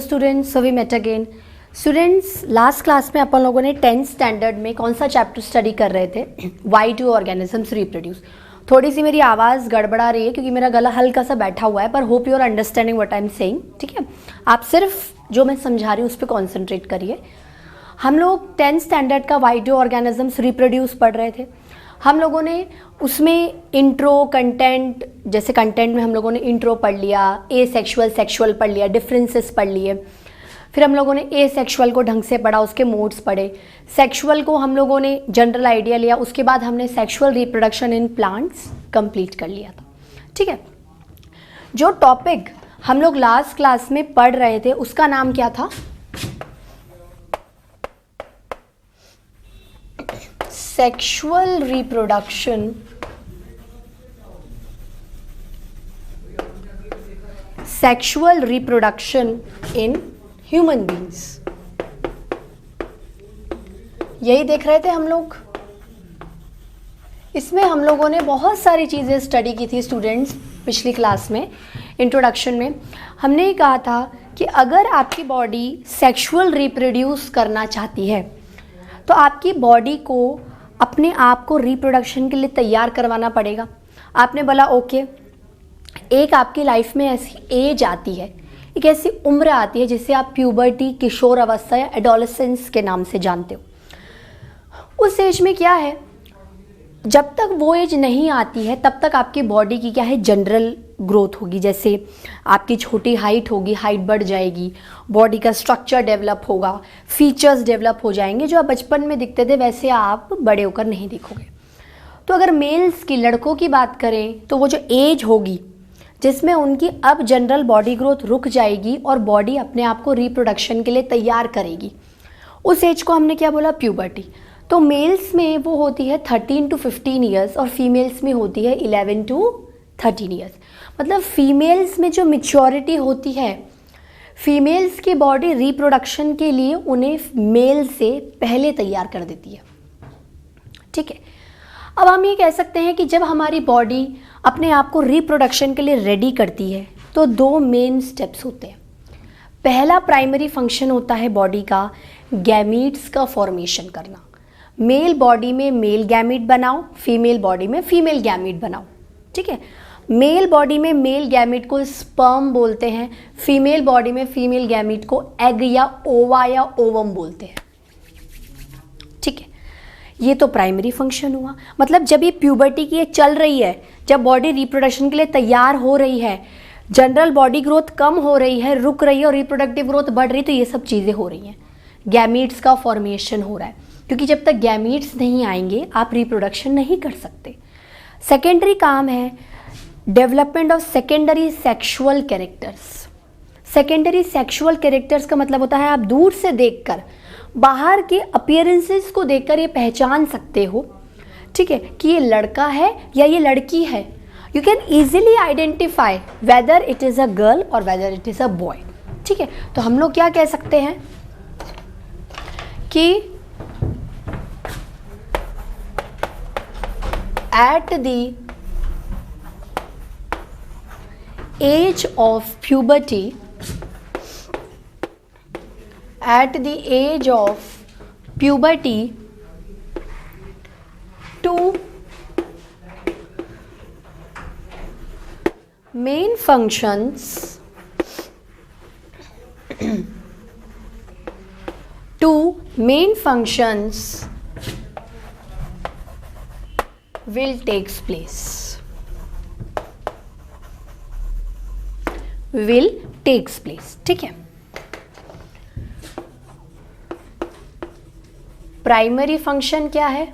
Students, so we met again. Students, last class में अपन लोगों ने 10th स्टैंडर्ड में कौन सा चैप्टर स्टडी कर रहे थे? Why do organisms reproduce. थोड़ी सी मेरी आवाज़ गड़बड़ा रही है क्योंकि मेरा गला हल्का सा बैठा हुआ है, पर hope you are understanding what I am saying. ठीक है, आप सिर्फ जो मैं समझा रही हूँ उस पर कॉन्सेंट्रेट करिए। हम लोग 10th स्टैंडर्ड का वाई डू ऑर्गेनिजम्स रिप्रोड्यूस पढ़ रहे थे। हम लोगों ने उसमें इंट्रो, कंटेंट, जैसे कंटेंट में हम लोगों ने इंट्रो पढ़ लिया, ए सेक्शुअल, सेक्शुअल पढ़ लिया, डिफरेंसेस पढ़ लिए। फिर हम लोगों ने ए सेक्शुअल को ढंग से पढ़ा, उसके मोड्स पढ़े। सेक्शुअल को हम लोगों ने जनरल आइडिया लिया, उसके बाद हमने sexual reproduction in plants complete कर लिया था। ठीक है, जो टॉपिक हम लोग लास्ट क्लास में पढ़ रहे थे उसका नाम क्या था? Sexual reproduction in human beings. यही देख रहे थे हम लोग। इसमें हम लोगों ने बहुत सारी चीज़ें स्टडी की थी स्टूडेंट्स। पिछली क्लास में इंट्रोडक्शन में हमने ये कहा था कि अगर आपकी बॉडी सेक्शुअल रिप्रोड्यूस करना चाहती है तो आपकी बॉडी को अपने आप को रिप्रोडक्शन के लिए तैयार करवाना पड़ेगा। आपने बोला ओके, एक आपकी लाइफ में ऐसी एज आती है, एक ऐसी उम्र आती है जिसे आप प्यूबर्टी, किशोर अवस्था या एडोलेसेंस के नाम से जानते हो। उस एज में क्या है, जब तक वो एज नहीं आती है तब तक आपकी बॉडी की क्या है, जनरल ग्रोथ होगी। जैसे आपकी छोटी हाइट होगी, हाइट बढ़ जाएगी, बॉडी का स्ट्रक्चर डेवलप होगा, फीचर्स डेवलप हो जाएंगे। जो आप बचपन में दिखते थे वैसे आप बड़े होकर नहीं दिखोगे। तो अगर मेल्स की, लड़कों की बात करें तो वो जो एज होगी जिसमें उनकी अब जनरल बॉडी ग्रोथ रुक जाएगी और बॉडी अपने आप को रिप्रोडक्शन के लिए तैयार करेगी, उस एज को हमने क्या बोला? प्यूबर्टी। तो मेल्स में वो होती है 13 to 15 ईयर्स और फीमेल्स में होती है 11 to 13 ईयर्स। मतलब फीमेल्स में जो मैच्योरिटी होती है, फीमेल्स की बॉडी रिप्रोडक्शन के लिए उन्हें मेल से पहले तैयार कर देती है। ठीक है, अब हम ये कह सकते हैं कि जब हमारी बॉडी अपने आप को रिप्रोडक्शन के लिए रेडी करती है तो दो मेन स्टेप्स होते हैं। पहला प्राइमरी फंक्शन होता है बॉडी का गैमीट्स का फॉर्मेशन करना। मेल बॉडी में मेल गैमीट बनाओ, फीमेल बॉडी में फीमेल गैमीट बनाओ। ठीक है, मेल बॉडी में मेल गैमीट को स्पर्म बोलते हैं, फीमेल बॉडी में फीमेल गैमीट को एग या ओवा या ओवम बोलते हैं। ठीक है, ये तो प्राइमरी फंक्शन हुआ। मतलब जब ये प्यूबर्टी की चल रही है, जब बॉडी रिप्रोडक्शन के लिए तैयार हो रही है, जनरल बॉडी ग्रोथ कम हो रही है, रुक रही है और रिप्रोडक्टिव ग्रोथ बढ़ रही है, तो ये सब चीज़ें हो रही हैं। गैमीट्स का फॉर्मेशन हो रहा है, क्योंकि जब तक गैमीट्स नहीं आएंगे आप रिप्रोडक्शन नहीं कर सकते। सेकेंडरी काम है development of secondary sexual characters. Secondary sexual characters का मतलब होता है आप दूर से देखकर, बाहर के अपीयरेंसेस को देखकर ये पहचान सकते हो, ठीक है, कि ये लड़का है या ये लड़की है। You can easily identify whether it is a girl और whether it is a boy. ठीक है, तो हम लोग क्या कह सकते हैं कि at the age of puberty, two main functions will takes place. ठीक है, प्राइमरी फंक्शन क्या है?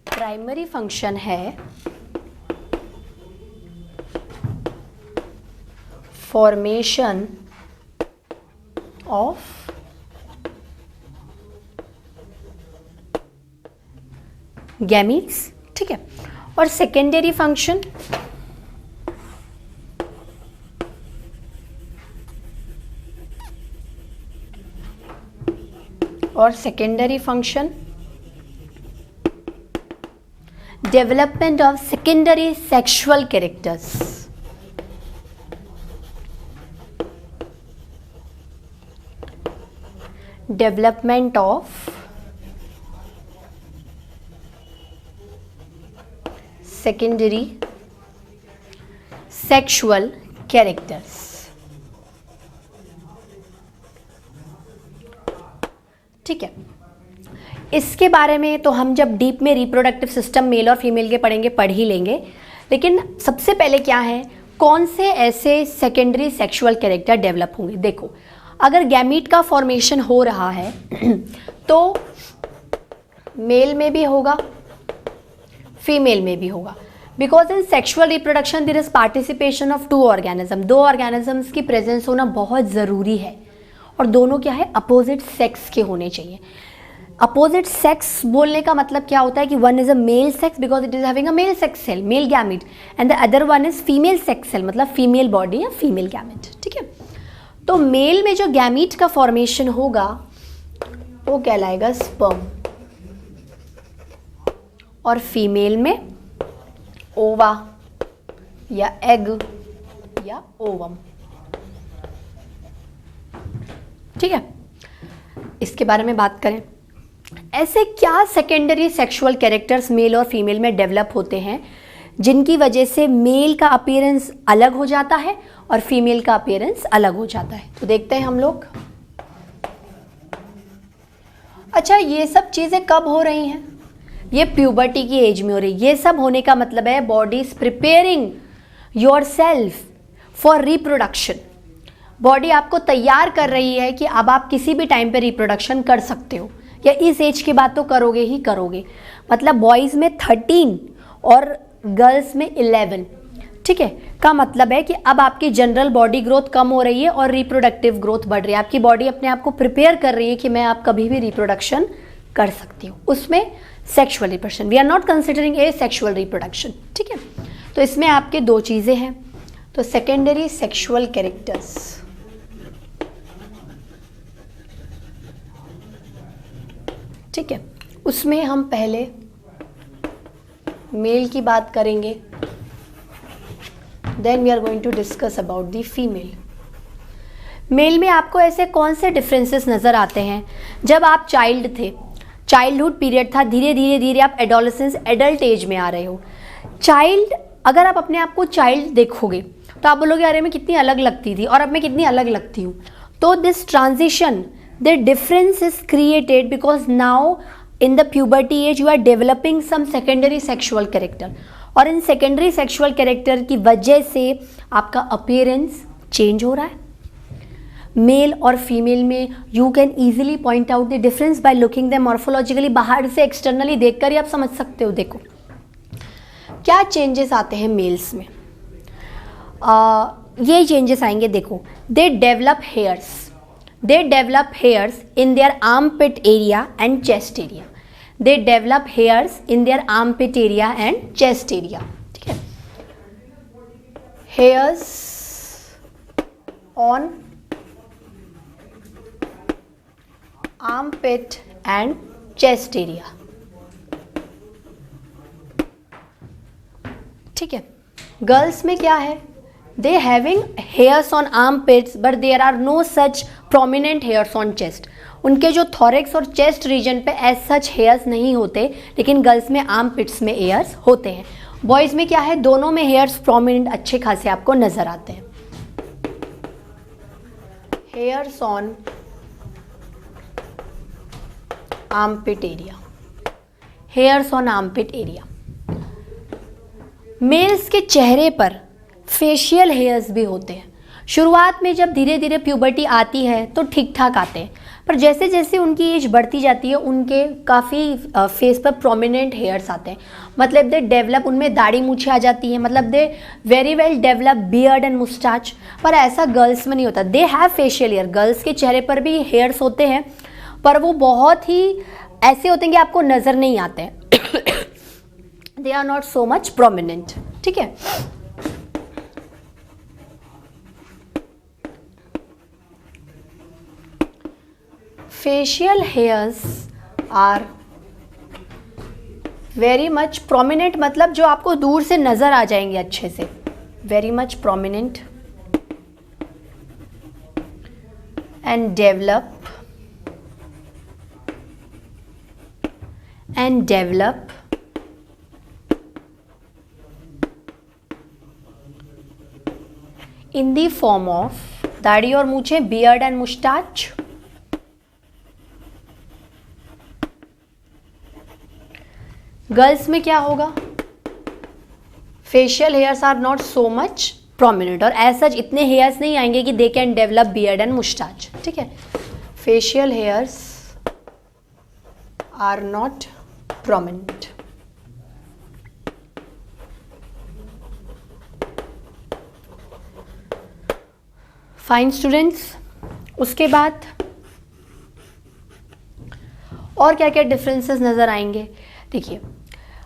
प्राइमरी फंक्शन है फॉर्मेशन ऑफ गैमीट्स। ठीक है, और secondary function development of secondary sexual characters. Development of secondary sexual characters. ठीक है, इसके बारे में तो हम जब डीप में रिप्रोडक्टिव सिस्टम मेल और फीमेल के पढ़ेंगे पढ़ ही लेंगे, लेकिन सबसे पहले क्या है, कौन से ऐसे सेकेंडरी सेक्सुअल कैरेक्टर डेवलप होंगे. देखो, अगर गैमीट का फॉर्मेशन हो रहा है तो मेल में भी होगा, फीमेल में भी होगा, because in sexual reproduction there is participation of two organism. दो ऑर्गेनिजम्स की प्रेजेंस होना बहुत ज़रूरी है, और दोनों क्या है, अपोजिट सेक्स के होने चाहिए. अपोजिट सेक्स बोलने का मतलब क्या होता है कि one is a male sex because it is having a male sex cell, male gamete, and the other one is female sex cell, मतलब फीमेल बॉडी या फीमेल गैमिट. ठीक है, तो मेल में जो गैमिट का फॉर्मेशन होगा वो कहलाएगा स्पर्म, और फीमेल में ओवा या एग या ओवम. ठीक है, इसके बारे में बात करें, ऐसे क्या सेकेंडरी सेक्सुअल कैरेक्टर्स मेल और फीमेल में डेवलप होते हैं जिनकी वजह से मेल का अपीयरेंस अलग हो जाता है और फीमेल का अपीयरेंस अलग हो जाता है. तो देखते हैं हम लोग. अच्छा, ये सब चीज़ें कब हो रही हैं? ये प्यूबर्टी की एज में हो रही है. ये सब होने का मतलब है body is preparing your self for reproduction. Body आपको तैयार कर रही है कि अब आप किसी भी टाइम पे रिप्रोडक्शन कर सकते हो, या इस एज के बाद तो करोगे ही करोगे. मतलब बॉयज़ में 13 और गर्ल्स में 11. ठीक है, का मतलब है कि अब आपकी जनरल बॉडी ग्रोथ कम हो रही है और रिप्रोडक्टिव ग्रोथ बढ़ रही है. आपकी बॉडी अपने आप को प्रिपेयर कर रही है कि मैं आप कभी भी रिप्रोडक्शन कर सकती हूँ. उसमें sexual reproduction, we are not considering asexual reproduction. ठीक है, तो इसमें आपके दो चीज़ें हैं. तो सेकेंडरी सेक्सुअल कैरेक्टर्स, ठीक है, उसमें हम पहले मेल की बात करेंगे, then we are going to discuss about the female. Male में आपको ऐसे कौन से डिफरेंसेस नज़र आते हैं? जब आप चाइल्ड थे, चाइल्डहुड पीरियड था, धीरे धीरे धीरे आप एडोलेसेंस एडल्ट एज में आ रहे हो. चाइल्ड, अगर आप अपने आप को चाइल्ड देखोगे तो आप बोलोगे अरे मैं कितनी अलग लगती थी और अब मैं कितनी अलग लगती हूँ. तो this transition, the difference is created because now in the puberty age you are developing some secondary sexual character, और इन secondary sexual character की वजह से आपका appearance change हो रहा है. मेल और फीमेल में you can easily point out the difference by looking them morphologically. बाहर से externally देखकर ही आप समझ सकते हो. देखो क्या चेंजेस आते हैं मेल्स में. ये चेंजेस आएंगे. देखो, they develop hairs. They develop hairs in their armpit area and chest area. They develop hairs in their armpit area and chest area. ठीक है, hairs on armpit and chest area. ठीक है, girls में क्या है, they having hairs on armpits but there are no such prominent hairs on chest. उनके जो thorax और चेस्ट रीजन पे एज सच हेयर्स नहीं होते, लेकिन गर्ल्स में आर्मपिट्स में हेयर्स होते हैं. बॉयज़ में क्या है, दोनों में हेयर्स प्रोमिनेंट अच्छे खासे आपको नजर आते हैं. Hairs on armpit area, hairs on armpit area. Males के चेहरे पर फेशियल हेयर्स भी होते हैं. शुरुआत में जब धीरे धीरे प्यूबर्टी आती है तो ठीक ठाक आते हैं, पर जैसे जैसे उनकी एज बढ़ती जाती है उनके काफ़ी फेस पर प्रोमिनेंट हेयर्स आते हैं. मतलब दे डेवलप, उनमें दाढ़ी मूछें आ जाती हैं, मतलब they very well develop beard and mustache. पर ऐसा गर्ल्स में नहीं होता. They have facial hair. Girls के चेहरे पर भी हेयर्स होते हैं, पर वो बहुत ही ऐसे होते हैं कि आपको नज़र नहीं आते हैं. They are not so much prominent. ठीक है, facial hairs are very much prominent मतलब जो आपको दूर से नजर आ जाएंगे अच्छे से, very much prominent and develop in the form of दाढ़ी और मूछें, beard and mustache. गर्ल्स में क्या होगा? Facial hairs are not so much prominent, और एज सच इतने हेयर्स नहीं आएंगे कि they can develop beard and mustache. ठीक है, facial hairs are not prominent. Fine students, उसके बाद और क्या क्या डिफरेंसेस नज़र आएंगे? देखिए,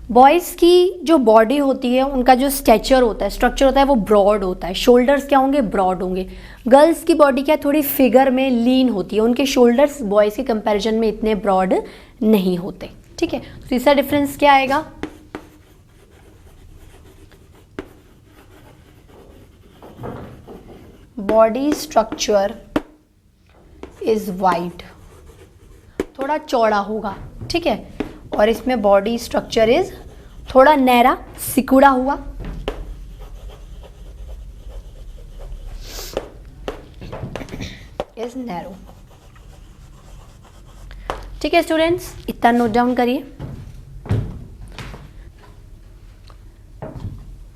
बॉयज़ की जो बॉडी होती है उनका जो स्ट्रक्चर होता है वो ब्रॉड होता है. शोल्डर्स क्या होंगे? ब्रॉड होंगे. गर्ल्स की बॉडी क्या थोड़ी फिगर में लीन होती है, उनके शोल्डर्स बॉयज़ के कंपैरिजन में इतने ब्रॉड नहीं होते. ठीक है, तो तीसरा डिफरेंस क्या आएगा? बॉडी स्ट्रक्चर इज वाइड, थोड़ा चौड़ा होगा. ठीक है, और इसमें बॉडी स्ट्रक्चर इज थोड़ा नैरा, सिकुड़ा हुआ. Is narrow. ठीक है स्टूडेंट्स, इतना नोट डाउन करिए.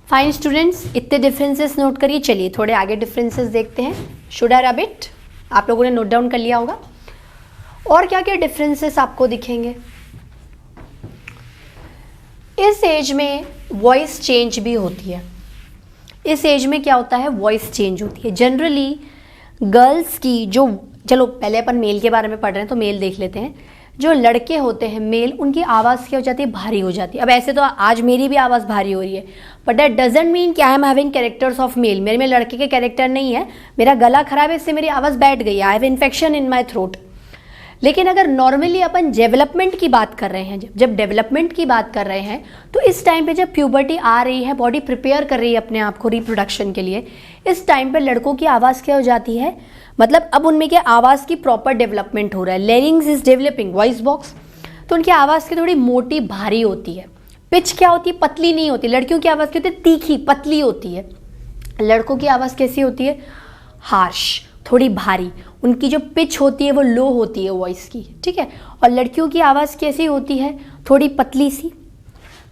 फाइन स्टूडेंट्स, इतने डिफरेंसेस नोट करिए. चलिए थोड़े आगे डिफरेंसेस देखते हैं. Should I rub it? आप लोगों ने नोट डाउन कर लिया होगा. और क्या क्या डिफरेंसेस आपको दिखेंगे? इस एज में वॉइस चेंज भी होती है. इस एज में क्या होता है? वॉइस चेंज होती है. जनरली गर्ल्स की जो, चलो पहले अपन मेल के बारे में पढ़ रहे हैं तो मेल देख लेते हैं. जो लड़के होते हैं मेल, उनकी आवाज़ क्या हो जाती है? भारी हो जाती है. अब ऐसे तो आज मेरी भी आवाज़ भारी हो रही है, बट दैट डजेंट मीन कि I am having characters of male. मेरे में लड़के के कैरेक्टर नहीं है, मेरा गला खराब है, इससे मेरी आवाज़ बैठ गई है. I have infection in my throat. लेकिन अगर नॉर्मली अपन डेवलपमेंट की बात कर रहे हैं, जब डेवलपमेंट की बात कर रहे हैं तो इस टाइम पे जब प्यूबर्टी आ रही है, बॉडी प्रिपेयर कर रही है अपने आप को रिप्रोडक्शन के लिए, इस टाइम पे लड़कों की आवाज़ क्या हो जाती है? मतलब अब उनमें क्या आवाज़ की प्रॉपर डेवलपमेंट हो रहा है. Larynx is developing, voice box. तो उनकी आवाज़ की थोड़ी मोटी भारी होती है. पिच क्या होती है? पतली नहीं होती. लड़कियों की आवाज़ क्या होती है? तीखी पतली होती है. लड़कों की आवाज़ कैसी होती है? हार्श, थोड़ी भारी. उनकी जो पिच होती है वो लो होती है वॉइस की. ठीक है, और लड़कियों की आवाज़ कैसी होती है? थोड़ी पतली सी.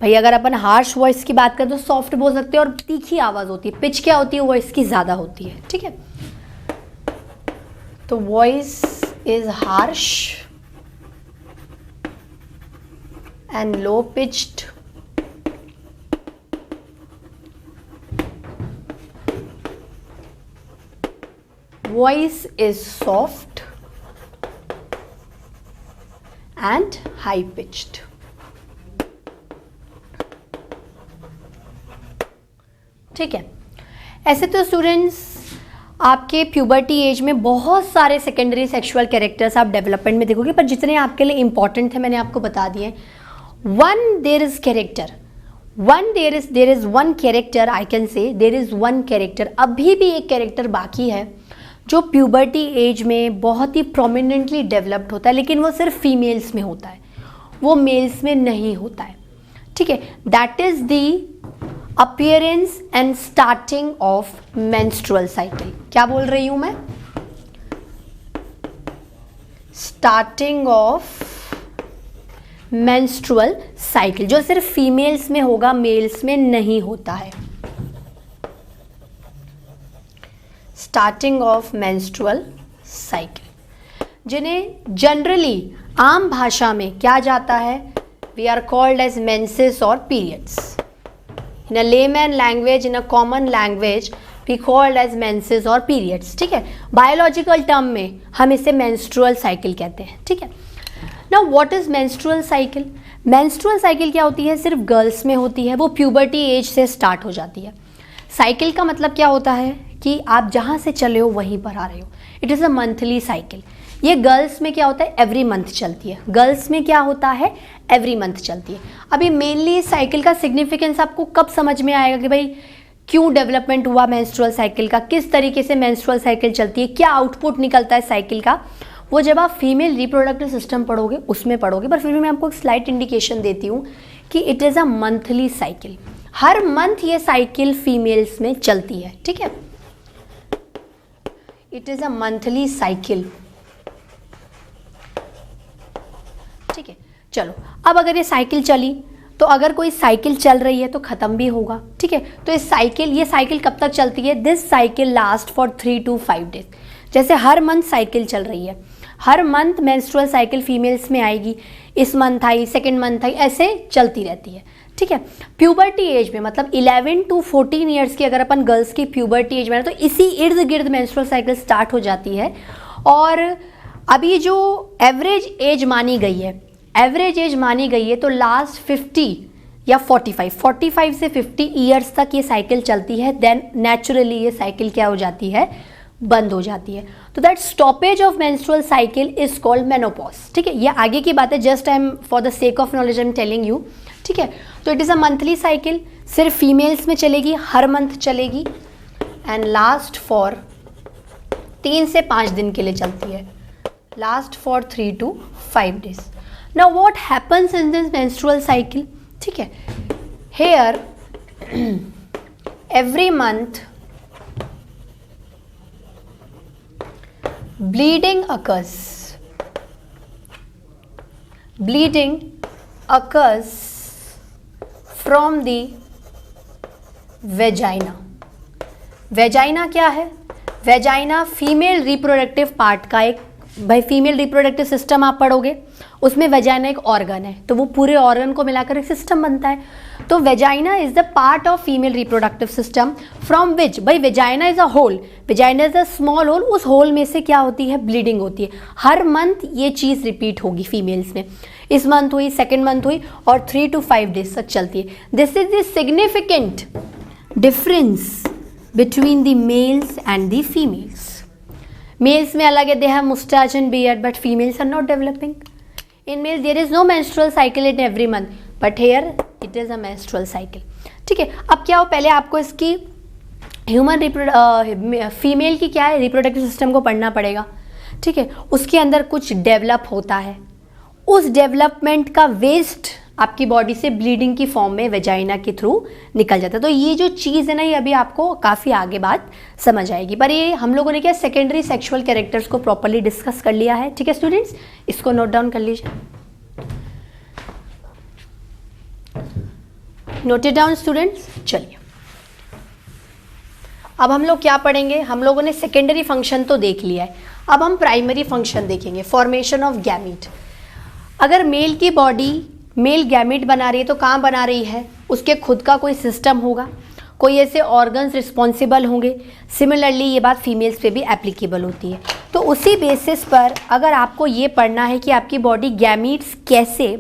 भाई अगर अपन हार्श वॉइस की बात करें तो सॉफ्ट बोल सकते हैं, और तीखी आवाज़ होती है. पिच क्या होती है? वॉइस की ज़्यादा होती है. ठीक है, तो voice is harsh and low pitched. Voice is soft and high pitched. ठीक है, ऐसे तो स्टूडेंट्स आपके प्यूबर्टी एज में बहुत सारे सेकेंडरी सेक्सुअल कैरेक्टर्स आप डेवलपमेंट में देखोगे, पर जितने आपके लिए इंपॉर्टेंट थे मैंने आपको बता दिए. There is character one character, I can say there is one character. अभी भी एक कैरेक्टर बाकी है जो प्यूबर्टी एज में बहुत ही प्रोमिनेंटली डेवलप्ड होता है, लेकिन वो सिर्फ फीमेल्स में होता है, वो मेल्स में नहीं होता है. ठीक है, that is the appearance and starting of menstrual cycle. क्या बोल रही हूं मैं? स्टार्टिंग ऑफ मेंस्ट्रुअल साइकिल, जो सिर्फ फीमेल्स में होगा, मेल्स में नहीं होता है. स्टार्टिंग ऑफ मेंस्ट्रुअल साइकिल, जिन्हें जनरली आम भाषा में क्या जाता है? We are called as menses और periods. In a layman language, in a common language we called as menses और पीरियड्स. ठीक है, बायोलॉजिकल टर्म में हम इसे मेंस्ट्रुअल साइकिल कहते हैं. ठीक है, now what is menstrual cycle? Menstrual cycle क्या होती है? सिर्फ गर्ल्स में होती है, वो प्यूबर्टी एज से स्टार्ट हो जाती है. साइकिल का मतलब क्या होता है कि आप जहाँ से चले हो वहीं पर आ रहे हो. It is a monthly cycle. ये गर्ल्स में क्या होता है, एवरी मंथ चलती है। गर्ल्स में क्या होता है, एवरी मंथ चलती है। अभी मेनली इस साइकिल का सिग्निफिकेंस आपको कब समझ में आएगा कि भाई क्यों डेवलपमेंट हुआ मेंस्ट्रुअल साइकिल का, किस तरीके से मेंस्ट्रुअल साइकिल चलती है, क्या आउटपुट निकलता है साइकिल का, वो जब आप फीमेल रिप्रोडक्टिव सिस्टम पढ़ोगे उसमें पढ़ोगे। पर फिर भी मैं आपको एक स्लाइट इंडिकेशन देती हूँ कि it is a monthly cycle. Her month ये साइकिल फीमेल्स में चलती है, ठीक है। It is a monthly cycle, ठीक है। चलो, अब अगर ये साइकिल चली तो अगर कोई साइकिल चल रही है तो ख़त्म भी होगा, ठीक है। तो ये साइकिल कब तक चलती है, this cycle last for 3 to 5 days. जैसे हर मंथ साइकिल चल रही है, हर मंथ मेंस्ट्रुअल साइकिल फीमेल्स में आएगी, इस month I, second month I, ऐसे चलती रहती है, ठीक है। प्यूबर्टी एज में मतलब 11 to 14 ईयर्स की अगर अपन गर्ल्स की प्यूबर्टी एज में तो इसी इर्द गिर्द मेंस्ट्रुअल साइकिल स्टार्ट हो जाती है। और अभी जो एवरेज एज मानी गई है तो लास्ट 50 या 45 से 50 ईयर्स तक ये साइकिल चलती है। देन नेचुरली ये साइकिल क्या हो जाती है, बंद हो जाती है। तो that stoppage of menstrual cycle is called menopause, ठीक है। ये आगे की बात है, just I am for the sake of knowledge I am telling you, ठीक है। तो it is a monthly cycle, सिर्फ फीमेल्स में चलेगी, हर मंथ चलेगी एंड लास्ट फॉर 3 से 5 दिन के लिए चलती है, last for 3 to 5 days. Now what happens in this menstrual cycle, ठीक है। Here every month bleeding occurs from the vagina। Vagina क्या है, वेजाइना फीमेल रिप्रोडक्टिव पार्ट का एक, भाई फीमेल रिप्रोडक्टिव सिस्टम आप पढ़ोगे उसमें वेजाइना एक ऑर्गन है, तो वो पूरे ऑर्गन को मिलाकर एक सिस्टम बनता है। तो vagina is the part of female reproductive system from which, भाई vagina is a hole, vagina is a small hole, उस होल में से क्या होती है, ब्लीडिंग होती है। हर मंथ ये चीज़ रिपीट होगी फीमेल्स में, इस मंथ हुई, सेकेंड मंथ हुई और 3 to 5 डेज तक चलती है। This is the significant difference between the males and the females. Males में अलग है, they have moustache and beard, but females are not developing. In male there is no menstrual cycle in every month, but here it is a menstrual cycle, ठीक है। अब क्या हो, पहले आपको इसकी फीमेल की क्या है, रिप्रोडक्टिव सिस्टम को पढ़ना पड़ेगा, ठीक है। उसके अंदर कुछ डेवलप होता है, उस डेवलपमेंट का वेस्ट आपकी बॉडी से ब्लीडिंग की फॉर्म में वेजाइना के थ्रू निकल जाता है। तो ये जो चीज़ है ना, ये अभी आपको काफ़ी आगे बात समझ आएगी। पर ये हम लोगों ने क्या सेकेंडरी सेक्सुअल कैरेक्टर्स को प्रॉपर्ली डिस्कस कर लिया है, ठीक है स्टूडेंट्स, इसको नोट डाउन कर लीजिए। Noted down students. चलिए अब हम लोग क्या पढ़ेंगे, हम लोगों ने सेकेंडरी फंक्शन तो देख लिया है, अब हम प्राइमरी फंक्शन देखेंगे, फॉर्मेशन ऑफ गैमीट। अगर मेल की बॉडी मेल गैमेट बना रही है तो कहाँ बना रही है, उसके खुद का कोई सिस्टम होगा, कोई ऐसे ऑर्गन्स रिस्पॉन्सिबल होंगे। सिमिलरली ये बात फीमेल्स पे भी एप्लीकेबल होती है। तो उसी बेसिस पर अगर आपको ये पढ़ना है कि आपकी बॉडी गैमीट्स कैसे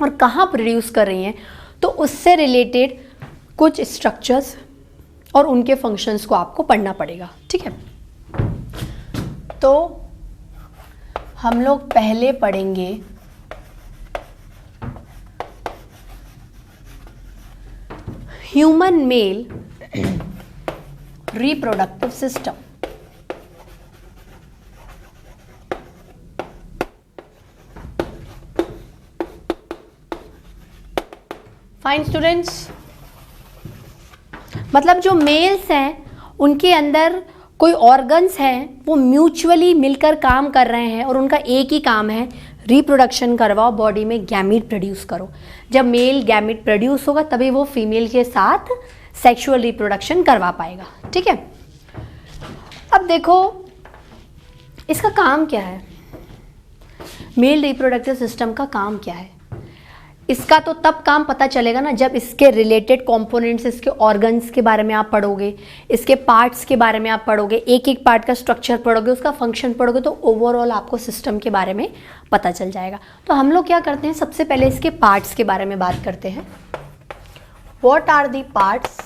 और कहाँ प्रोड्यूस कर रही हैं, तो उससे रिलेटेड कुछ स्ट्रक्चर्स और उनके फंक्शंस को आपको पढ़ना पड़ेगा, ठीक है। तो हम लोग पहले पढ़ेंगे human male reproductive system. Fine students, मतलब जो मेल्स हैं उनके अंदर कोई ऑर्गन्स हैं, वो म्यूचुअली मिलकर काम कर रहे हैं और उनका एक ही काम है, रिप्रोडक्शन करवाओ, बॉडी में गैमीट प्रोड्यूस करो। जब मेल गैमीट प्रोड्यूस होगा तभी वो फीमेल के साथ सेक्सुअल रिप्रोडक्शन करवा पाएगा, ठीक है। अब देखो इसका काम क्या है, मेल रिप्रोडक्टिव सिस्टम का काम क्या है। इसका तो तब काम पता चलेगा ना जब इसके रिलेटेड कंपोनेंट्स, इसके ऑर्गन्स के बारे में आप पढ़ोगे, इसके पार्ट्स के बारे में आप पढ़ोगे, एक एक पार्ट का स्ट्रक्चर पढ़ोगे, उसका फंक्शन पढ़ोगे, तो ओवरऑल आपको सिस्टम के बारे में पता चल जाएगा। तो हम लोग क्या करते हैं, सबसे पहले इसके पार्ट्स के बारे में बात करते हैं। व्हाट आर दी पार्ट्स,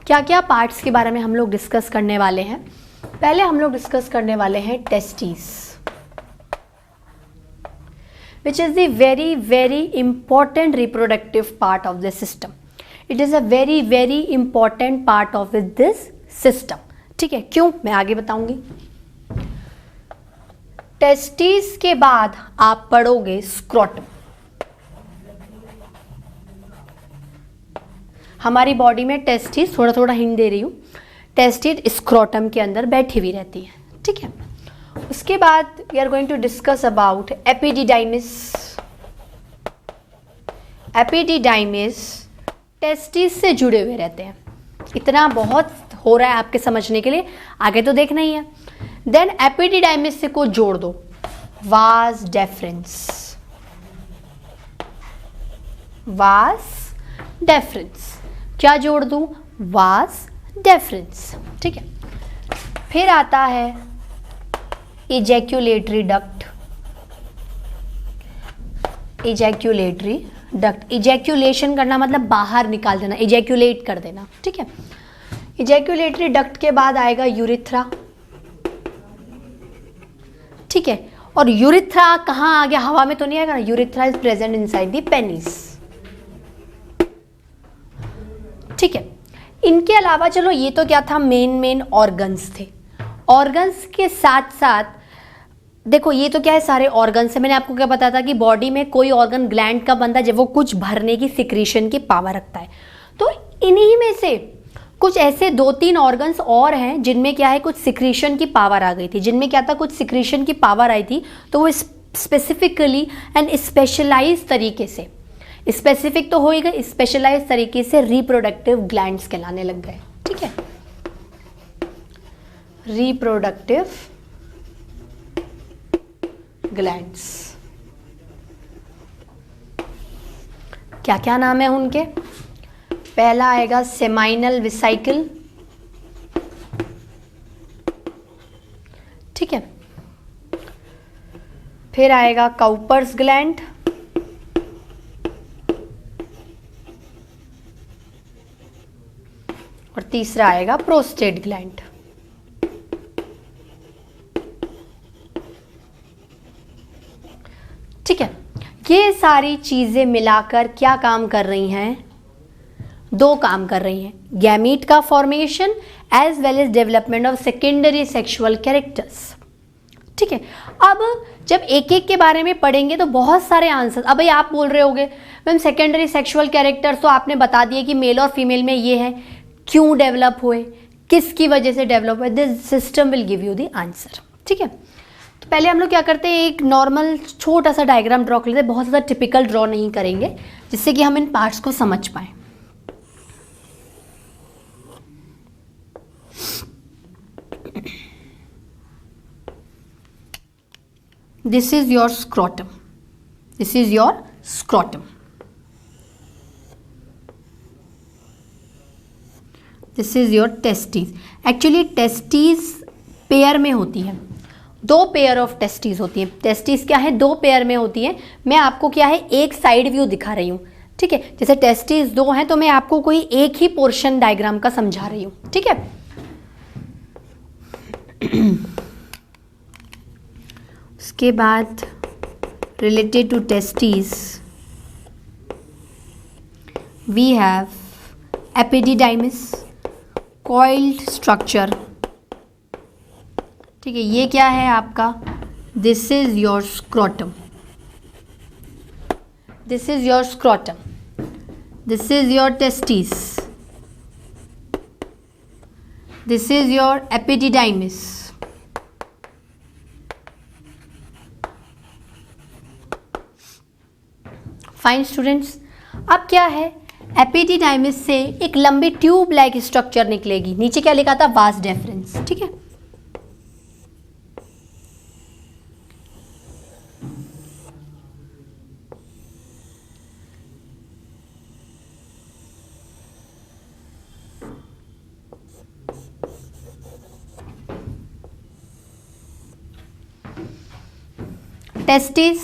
क्या क्या पार्ट्स के बारे में हम लोग डिस्कस करने वाले हैं। पहले हम लोग डिस्कस करने वाले हैं testis, which is the very important reproductive part of the system. It is a very important part of this system. ठीक है, क्यों, मैं आगे बताऊंगी. टेस्टिस के बाद आप पढ़ोगे स्क्रोटम. हमारी बॉडी में टेस्टिस, थोड़ा हिंट दे रही हूँ, टेस्टिस स्क्रोटम के अंदर बैठी हुई रहती है. ठीक है, उसके बाद we are going to discuss about epididymis. Epididymis testis से जुड़े हुए रहते हैं. इतना बहुत हो रहा है आपके समझने के लिए, आगे तो देखना ही है. देन एपिडिडाइमिस से को जोड़ दो वास डेफरेंस. वास डेफरेंस क्या जोड़ दूं, वास डेफरेंस. ठीक है, फिर आता है ejaculatory duct. Ejaculatory duct, ejaculation करना मतलब बाहर निकाल देना, इजैक्यूलेट कर देना. ठीक है, इजैक्यूलेटरी डक्ट के बाद आएगा यूरिथ्रा. ठीक है, और यूरिथ्रा कहाँ आ गया, हवा में तो नहीं आएगा ना. Urethra is present inside the penis. ठीक है, इनके अलावा चलो ये तो क्या था, मेन ऑर्गन्स थे. ऑर्गन्स के साथ साथ देखो ये तो क्या है, सारे ऑर्गन्स है. मैंने आपको क्या बताया था कि बॉडी में कोई ऑर्गन ग्लैंड का बनता है जब वो कुछ भरने की सिक्रीशन की पावर रखता है. तो इन्हीं में से कुछ ऐसे 2-3 ऑर्गन्स और हैं जिनमें क्या है, कुछ सिक्रीशन की पावर आ गई थी. जिनमें क्या था, कुछ सिक्रीशन की पावर आई थी, तो वो स्पेसिफिकली एंड स्पेशलाइज तरीके से, स्पेसिफिक तो हो ही गए, स्पेशलाइज तरीके से रिप्रोडक्टिव ग्लैंड्स कहलाने लग गए. ठीक है, रिप्रोडक्टिव ग्लैंड्स. क्या क्या नाम है उनके, पहला आएगा सेमाइनल वेसिकल. ठीक है, फिर आएगा काउपर्स ग्लैंड. और तीसरा आएगा प्रोस्टेट ग्लैंड. ठीक है, ये सारी चीजें मिलाकर क्या काम कर रही हैं, 2 काम कर रही हैं, गैमीट का formation as well as development of secondary sexual characters. ठीक है, अब जब एक एक के बारे में पढ़ेंगे तो बहुत सारे आंसर. अब भाई आप बोल रहे होगे मैम सेकेंडरी सेक्सुअल कैरेक्टर्स तो आपने बता दिए कि मेल और फीमेल में ये है, क्यों डेवलप हुए, किसकी वजह से डेवलप हुए. This system will give you the answer. ठीक है, तो पहले हम लोग क्या करते हैं, एक नॉर्मल छोटा सा डायग्राम ड्रॉ कर लेते हैं. बहुत ज़्यादा टिपिकल ड्रॉ नहीं करेंगे, जिससे कि हम इन पार्ट्स को समझ पाएं. This is your scrotum. This is your scrotum. This is your testis. Actually testis pair में होती है, 2 पेयर ऑफ टेस्टिस होती है. टेस्टिस क्या है, 2 पेयर में होती है. मैं आपको क्या है, एक साइड व्यू दिखा रही हूँ. ठीक है, जैसे टेस्टिस 2 हैं तो मैं आपको कोई एक ही पोर्शन डायग्राम का समझा रही हूँ. ठीक है, उसके बाद related to testis we have epididymis, coiled structure. ठीक है, ये क्या है आपका, this is your scrotum. This is your scrotum. This is your testis. This is your epididymis. Fine students, अब क्या है, एपिडिडाइमिस से एक लंबी ट्यूब लाइक स्ट्रक्चर निकलेगी. नीचे क्या लिखा था, वास डेफरेंस. ठीक है, टेस्टिस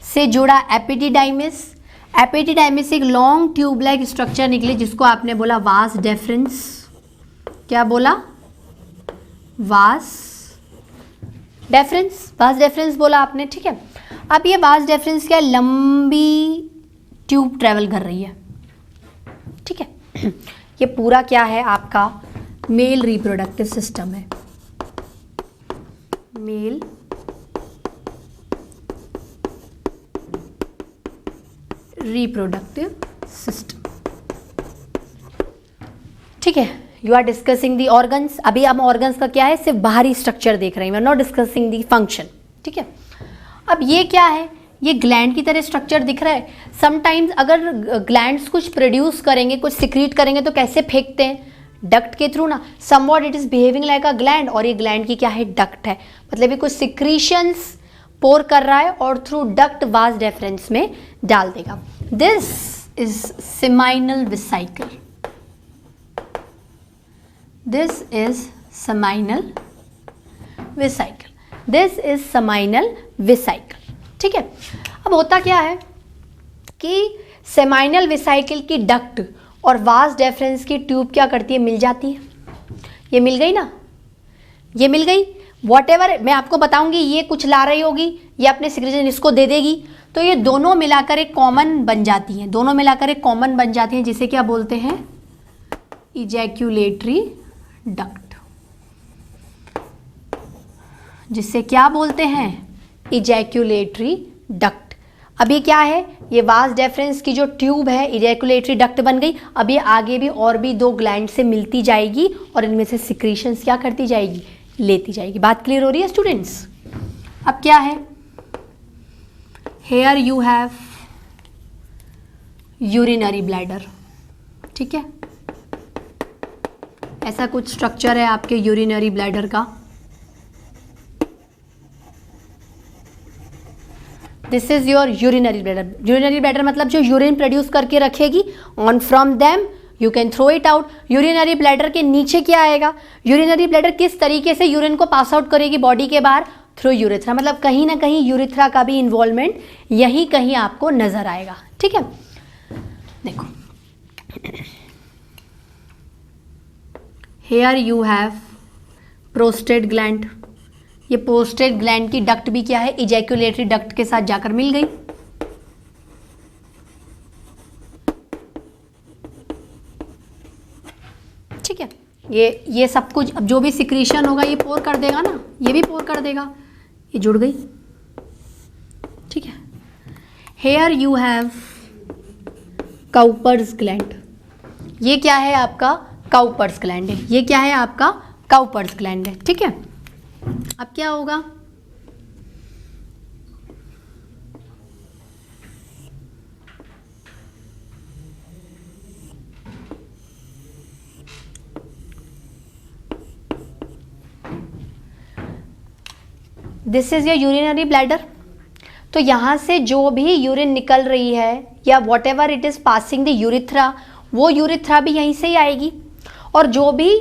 से जुड़ा एपिडिडाइमिस. एपिडिडाइमिस से एक लॉन्ग ट्यूब लाइक स्ट्रक्चर निकली जिसको आपने बोला वास डेफरेंस. क्या बोला, वास डेफरेंस बोला आपने, ठीक है। अब ये वास डेफरेंस क्या है, लंबी ट्यूब ट्रेवल कर रही है, ठीक है। ये पूरा क्या है आपका मेल रिप्रोडक्टिव सिस्टम है, मेल रिप्रोडक्टिव सिस्टम, ठीक है। You are discussing the organs. अभी हम ऑर्गन्स का क्या है, सिर्फ बाहरी स्ट्रक्चर देख रहे हैं, we are not discussing the function, ठीक है। अब ये क्या है, ये ग्लैंड की तरह स्ट्रक्चर दिख रहा है। समटाइम्स अगर ग्लैंड्स कुछ प्रोड्यूस करेंगे, कुछ सिक्रीट करेंगे तो कैसे फेंकते हैं, डक्ट के थ्रू ना। Somewhat it is behaving like a gland, और ये ग्लैंड की क्या है, डक्ट है। मतलब ये कुछ सिक्रीशंस पोर कर रहा है और थ्रू डक्ट वास डेफरेंस में डाल देगा। This is seminal vesicle, this is seminal vesicle, this is seminal vesicle, ठीक है। अब होता क्या है कि सेमाइनल वेसिकल की डक्ट और वास डेफरेंस की ट्यूब क्या करती है, मिल जाती है। ये मिल गई ना, ये मिल गई। वॉटेवर मैं आपको बताऊंगी, ये कुछ ला रही होगी, ये अपने सिक्रीशन इसको दे देगी, तो ये दोनों मिलाकर एक कॉमन बन जाती हैं, दोनों मिलाकर एक कॉमन बन जाती हैं, जिसे क्या बोलते हैं, इजैक्यूलेटरी डक्ट, जिसे क्या बोलते हैं, इजैक्यूलेटरी डक्ट। अब ये क्या है, ये वास डेफरेंस की जो ट्यूब है इजैक्यूलेटरी डक्ट बन गई। अब ये आगे भी और भी दो ग्लैंड से मिलती जाएगी और इनमें से सिक्रीशंस क्या करती जाएगी, लेती जाएगी। बात क्लियर हो रही है स्टूडेंट्स। अब क्या है, here you have urinary bladder, ठीक है। ऐसा कुछ स्ट्रक्चर है आपके यूरिनरी ब्लैडर का। This is your urinary bladder. Urinary bladder मतलब जो यूरिन प्रोड्यूस करके रखेगी, on from them you can throw it out. Urinary bladder के नीचे क्या आएगा, यूरिनरी ब्लैडर किस तरीके से यूरिन को पास आउट करेगी बॉडी के बाहर, थ्रू यूरेथ्रा। मतलब कहीं ना कहीं यूरेथ्रा का भी इन्वॉल्वमेंट यहीं कहीं आपको नजर आएगा, ठीक है। देखो, here you have prostate gland. ये प्रोस्टेट ग्लैंड की डक्ट भी क्या है, इजैक्यूलेटरी डक्ट के साथ जाकर मिल गई, ठीक है। ये सब कुछ अब जो भी सिक्रीशन होगा ये पोर कर देगा ना, ये भी पोर कर देगा, ये जुड़ गई, ठीक है। Here you have Cowper's gland. ये क्या है आपका, काउपर्स ग्लैंड है। ये क्या है आपका, काउपर्स ग्लैंड है, ठीक है। अब क्या होगा, this is your urinary bladder. तो यहाँ से जो भी यूरिन निकल रही है या what ever it is passing the urethra, वो यूरिथ्रा भी यहीं से ही आएगी। और जो भी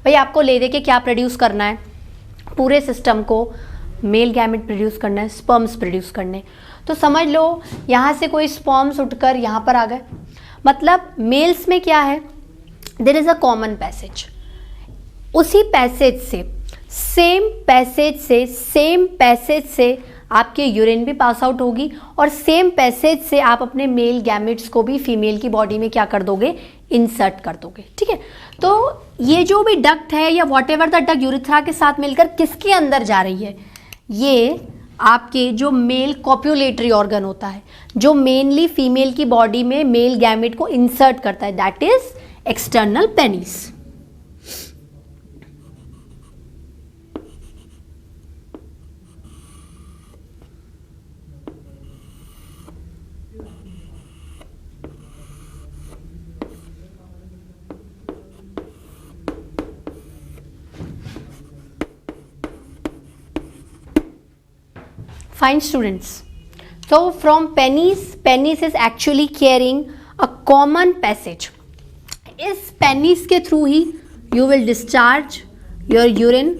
भाई आपको ले दे के क्या प्रोड्यूस करना है, पूरे सिस्टम को मेल गैमेट प्रोड्यूस करना है, स्पर्म्स प्रोड्यूस करने। तो समझ लो यहाँ से कोई स्पर्म्स उठकर यहाँ पर आ गए। मतलब मेल्स में क्या है, there is a common passage, उसी पैसेज से सेम पैसेज से आपके यूरिन भी पास आउट होगी और सेम पैसेज से आप अपने मेल गैमेट्स को भी फीमेल की बॉडी में क्या कर दोगे, इंसर्ट कर दोगे, ठीक है। तो ये जो भी डक्ट है या what ever the duct urethra के साथ मिलकर किसके अंदर जा रही है, ये आपके जो मेल कॉप्युलेटरी ऑर्गन होता है, जो मेनली फीमेल की बॉडी में मेल गैमेट को इंसर्ट करता है, that is external penis. Fine students. So from penis is actually carrying a common passage. इस penis के through he you will discharge your urine,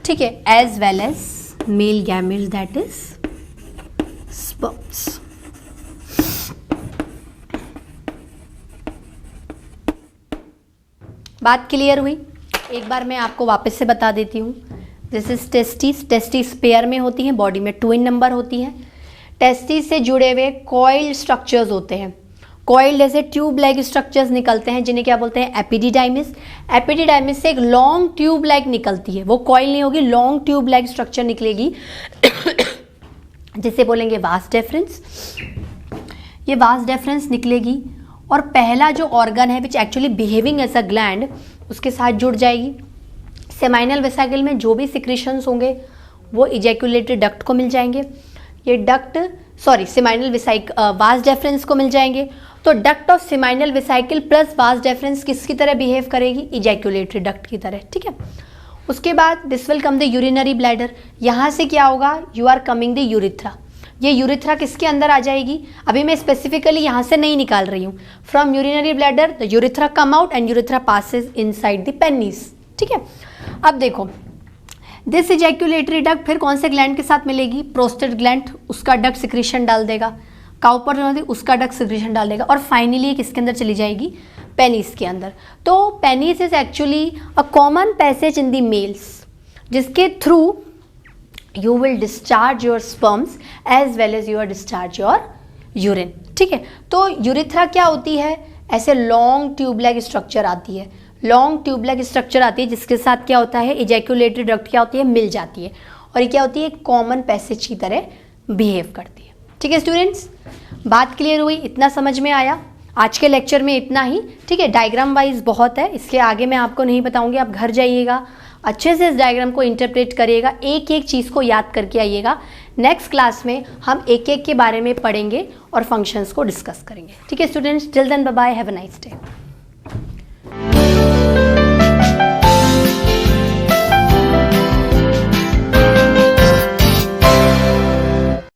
ठीक है, as well as male gametes, that is sperms. बात clear हुई? एक बार मैं आपको वापस से बता देती हूँ। This is testis. Testis pair में होती हैं, बॉडी में 2 इन नंबर होती हैं। टेस्टिस से जुड़े हुए कॉइल स्ट्रक्चर्स होते हैं। कॉइल जैसे ट्यूब लाइक स्ट्रक्चर्स निकलते हैं जिन्हें क्या बोलते हैं, एपिडिडाइमिस। एपिडिडाइमिस से एक लॉन्ग ट्यूब लाइक निकलती है, वो कॉइल नहीं होगी, लॉन्ग ट्यूब लाइक स्ट्रक्चर निकलेगी जिसे बोलेंगे वास डेफरेंस। ये वास डेफरेंस निकलेगी और पहला जो ऑर्गन है which actually behaving as a gland उसके साथ जुड़ जाएगी। सेमाइनल वेसिकल में जो भी सिक्रीशंस होंगे वो इजैकुलेटरी डक्ट को मिल जाएंगे। ये डक्ट सेमाइनल वास डेफरेंस को मिल जाएंगे। तो duct of seminal vesicle plus vas deferens किसकी तरह बिहेव करेगी, इजैकुलेटरी डक्ट की तरह, ठीक है। उसके बाद this will come the urinary bladder. यहाँ से क्या होगा, you are coming the urethra. ये यूरिथ्रा किसके अंदर आ जाएगी, अभी मैं स्पेसिफिकली यहाँ से नहीं निकाल रही हूँ। From urinary bladder the urethra come out and urethra passes inside the penis, ठीक है। अब देखो दिस इजैकुलेटरी डक्ट फिर कौन से ग्लैंड के साथ मिलेगी, प्रोस्टेट ग्लैंड, उसका डक्ट सिक्रीशन डाल देगा। काउपर उसका डक्ट सिक्रीशन डाल देगा और फाइनली किसके अंदर चली जाएगी, पेनिस के अंदर। तो penis is actually a common passage in the males जिसके through you will discharge your sperms as well as your discharge your urine, ठीक है। तो यूरिथ्रा क्या होती है, ऐसे लॉन्ग ट्यूब लाइक स्ट्रक्चर आती है, लॉन्ग ट्यूब लाइक स्ट्रक्चर आती है जिसके साथ क्या होता है, इजैकुलेटरी डक्ट क्या होती है, मिल जाती है और ये क्या होती है, कॉमन पैसेज की तरह बिहेव करती है, ठीक है। स्टूडेंट्स बात क्लियर हुई, इतना समझ में आया। आज के लेक्चर में इतना ही, ठीक है। डायग्राम वाइज बहुत है, इसके आगे मैं आपको नहीं बताऊंगी, आप घर जाइएगा अच्छे से इस डायग्राम को इंटरप्रेट करिएगा, एक एक चीज़ को याद करके आइएगा। नेक्स्ट क्लास में हम एक एक के बारे में पढ़ेंगे और फंक्शंस को डिस्कस करेंगे, ठीक है students. Till then bye bye, have a nice day.